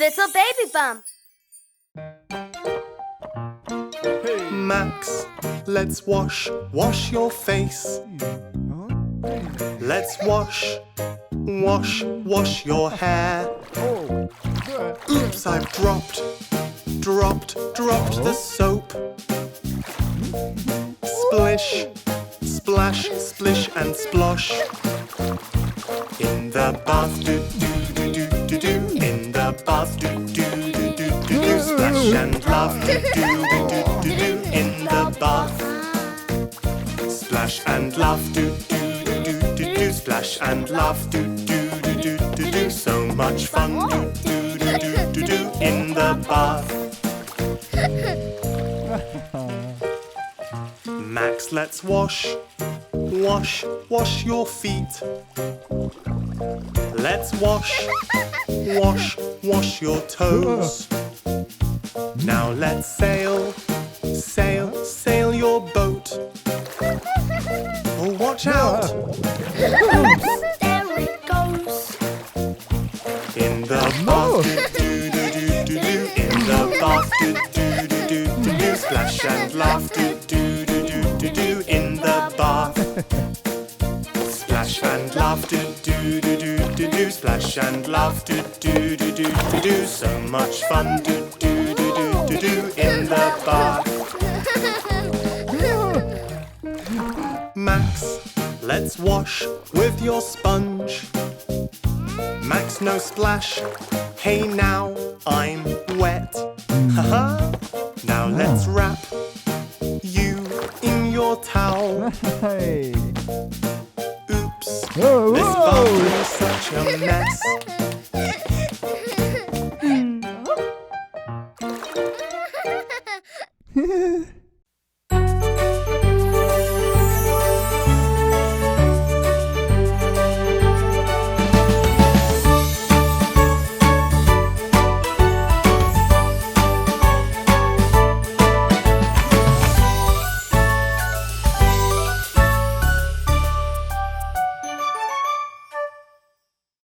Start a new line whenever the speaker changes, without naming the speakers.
little baby bump.
Max, let's wash your face. Let's wash your hair. Oops, I've dropped the soap. Splish, splash, splish and splosh. In the bath, do do do do do do. In the bath, do do do do do do. Splash and laugh, do do do do do do. In the bath, splash and laugh, do do do do do do. Splash and laugh, do do do do do do. So much fun, do do do do do do. In the bath. Max, let's wash your feet. Let's wash your toes. Now let's sail your boat. Oh, watch out!
Oops, there it goes.
In the bath, do do do do do. In the bath, do do do do do do. Splash and laugh, do do do do do do. In the bath, splash and laugh, do do do do do do. Splash and laugh, do do do do do do. So much fun, do do do do do do. In the bath. Max, let's wash with your sponge. Max, no splash. Hey, now I'm wet. Haha. Now let's wrap you in your towel.
Hey.
Oops,
Whoa,
this
whoa.
bathroom is such a mess.